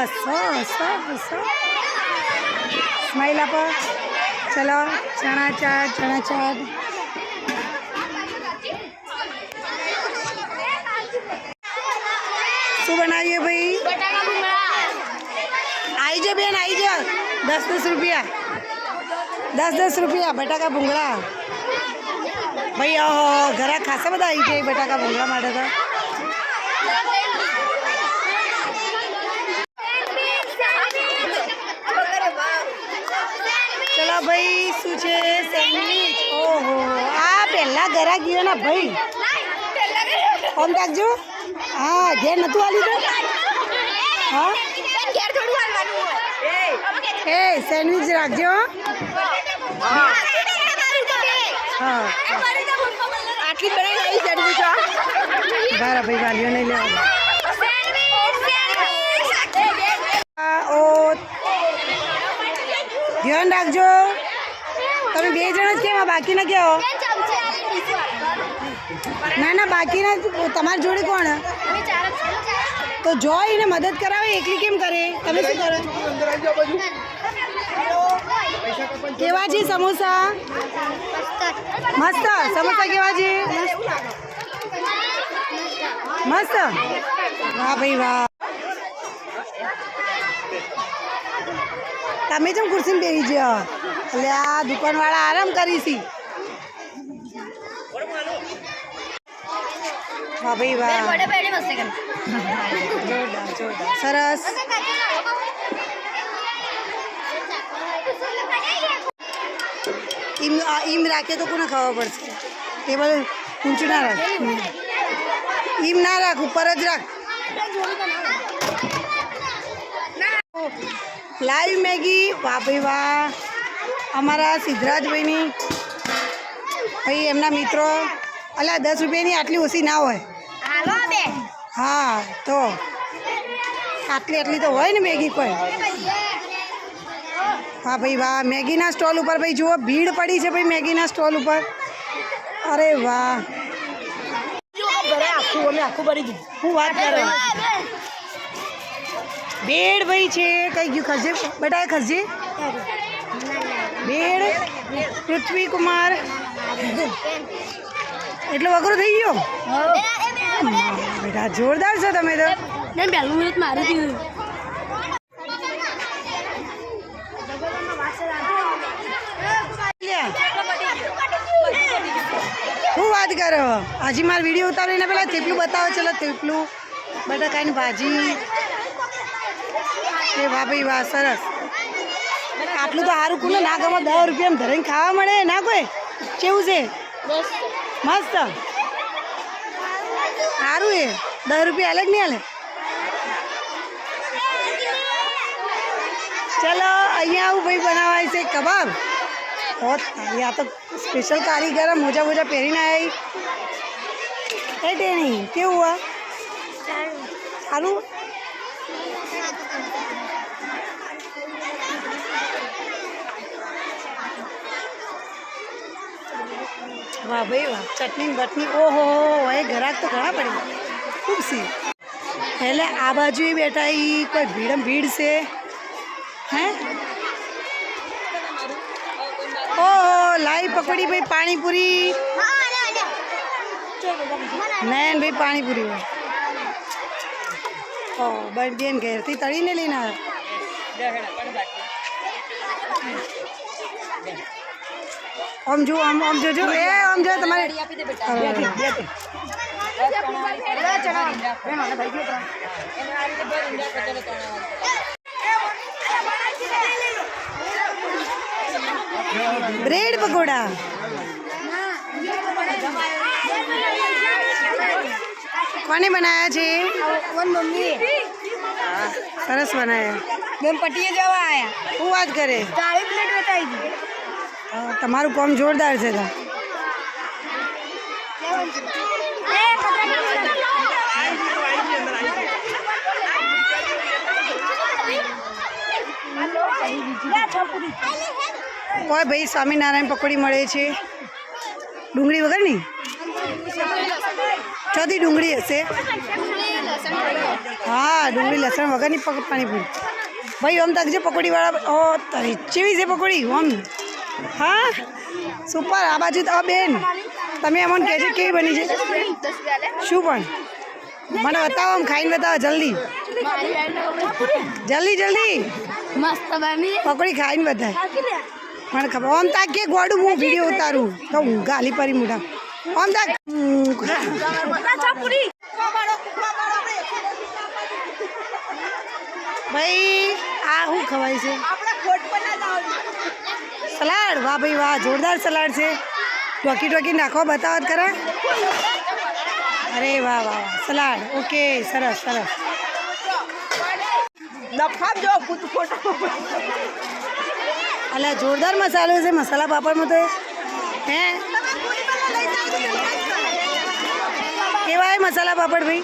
હસો હસો હસો સ્માઈલ આપો ચલો ચણા ચાટ શું બનાવીએ ભાઈ आई जो बेन आई जो 10-10 रुपया 10-10 रुपया बटाका भूंगड़ा भाई घरा खासा बधा आई जाए बटाका भूंगड़ा माटे तो चलो भाई शू है सेन्डविच ओहो आ पहला घरा गयो ना भाई फोन राखजो हाँ घेर नतु आली तो हाँ ए सैंडविच राखजो हाँ आटली बनाई लाई सैंडविच बारा भाई वालियो नहीं ले ओ ध्यान राखजो तमे बे जण ज केवा बाकी ना केओ ना बाकी ना तमार जोड़े कोण तो जोई ने मदद करावे एकली केम करे तमे शू करो केवा जी समोसा मस्त समोसा केवा जी मस्त वाह भाई वाह तमे जम कुर्सी में बेही जो એટલે આ દુકાન વાળા આરામ કરીશી વાહ ભાઈ વાહ જોરદાર સરસ ઈમ રાખે તો કોને ખાવા પડશે ટેબલ ઊંચું ના રાખ ઈમ ના રાખ ઉપર જ રાખ લાઈવ મેગી વાહ ભાઈ વાહ અમારા સિદ્ધરાજભાઈની ભાઈ એમના મિત્રો અલા 10 રૂપિયાની આટલી ઓછી ના હોય हाँ तो आटली तो होय ने मैगी कोई हाँ भाई वाह मैगी ना स्टॉल ऊपर भाई जुओ भीड़ पड़ी है भाई मैगी ना स्टॉल ऊपर अरे वाह हूँ बात कर बेड़ भाई छे कई गयु खसजे बेटा खसजे बेड़ पृथ्वी कुमार एटलो वगरो थई गयो बेटा जोरदार छो तमे तो ने पहलू मिनट मारी थी हूँ बात करो हजी मार वीडियो उतारो ने पहला थेपलू बताओ चलो थेपलू बटाकानी भाजी ए वाह भाई वाह सरस आटलू तो हारू कोने ना गमे 10 रुपया में धरीने खावा मळे ना कोई केवुं छे मस्त सारू है 10 रुपया अलग नहीं हाले चलो अहिया आવું भाई बनावाय से कबाब और यहाँ तो स्पेशल कारीगर मोजा मोजा पहरीने आई एटे नहीं क्या हुआ सारू वाह भाई वाह चटनी बटनी ओहो ये ग्राहक तो घना पड़े खूब सी पहले आ बाजू ही बैठा ही कोई भीड़म भीड़ से हैं ओहो लाई पकड़ी भाई पानी पूरी नयन भाई पानी पूरी ओ बन बेन घेर थी तड़ी ने लेना ओम जो ए ओम जो तुम्हारे ब्रेड पकोड़ा कोने बनाया छे मम्मी सरस बनाया बेन पटिए जवा आया हूँ बात करे 40 प्लेट बताई थी तमारू काम जोरदार है था कोई भाई स्वामीनारायण पकोड़ी मळे छे डूंगरी वगर नहीं ચોથી ડુંગળી હશે. હા ડુંગળી લસણ વગરની પાણીપુરી. ભાઈ ઓમ તકજે પકોડીવાળા. ઓ તારી ચેવી છે પકોડી ઓમ. હા સુપર. આ બાજુ તો બેન તમે અમને કહેજો કેવી બની છે. શું પણ મને બતાવો, આમ ખાઈને બતાવો જલ્દી જલ્દી જલ્દી. મસ્ત બની પકોડી ખાઈને બતાય મને ખબર. આમ તાક કે ગોડું હું વિડીયો ઉતારું તો હું ગાલી પરી મોઢા. આમ તાક ભાઈ આ શું ખવાય છે? સલાડ. વાહ ભાઈ વાહ, જોરદાર સલાડ છે. ટોકી ટોકી નાખો, બતાવો જ ખરા. અરે વાહ વાહ વાહ, સલાડ. ઓકે સરસ સરસ. અલા જોરદાર મસાલો છે મસાલા પાપડમાં તો. હે કેવાય મસાલા પાપડ ભાઈ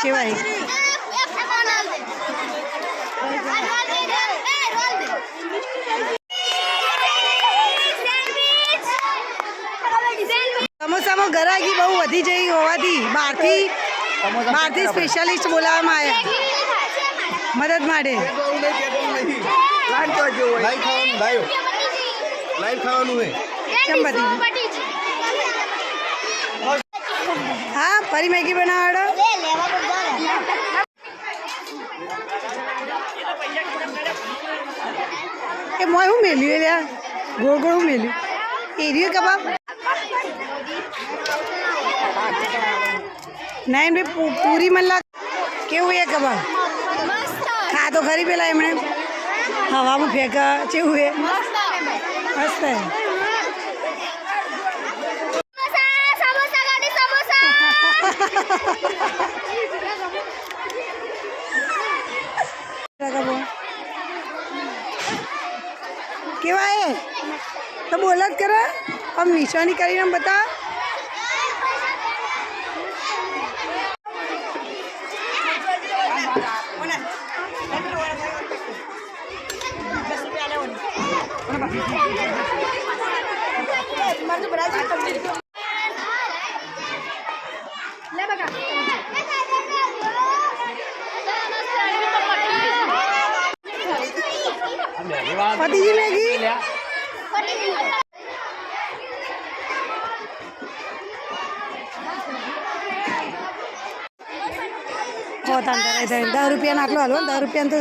કેવાય? સમોસામાં ગરાગી બહુ વધી જઈ હોવાથી બહારથી સ્પેશિયાલિસ્ટ બોલાવવામાં આવ્યા મદદ માટે. હા ફરી મેગી બનાવાડો. એ મોય હું મેલ્યું લ્યા, ગોળ ગોળ હું મેલ્યું. એરિયો કબાબ નહીં ભાઈ પૂરી મને લાગ કેવું એ કબાબ. હા તો ખરી પેલા એમણે હવામાં ફેંકા કેવું એ મસ્ત. કેવાય તો બોલ જ કરે. આમ નિશાની કરીને બતા. પતિજી મેગી હોતા 10 રૂપિયા નાખલો હાલો. 10 રૂપિયા તો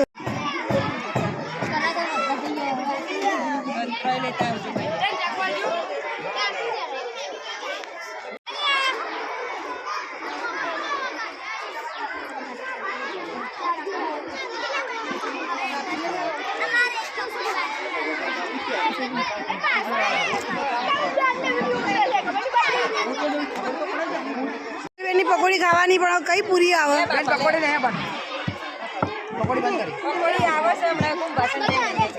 એની પકોડી ખાવાની. પણ કઈ પૂરી આવે? પકોડી નહીં પણ પકોડી બંધ કરી. પકોડી આવે છે હમણાં ખૂબ પસંદ.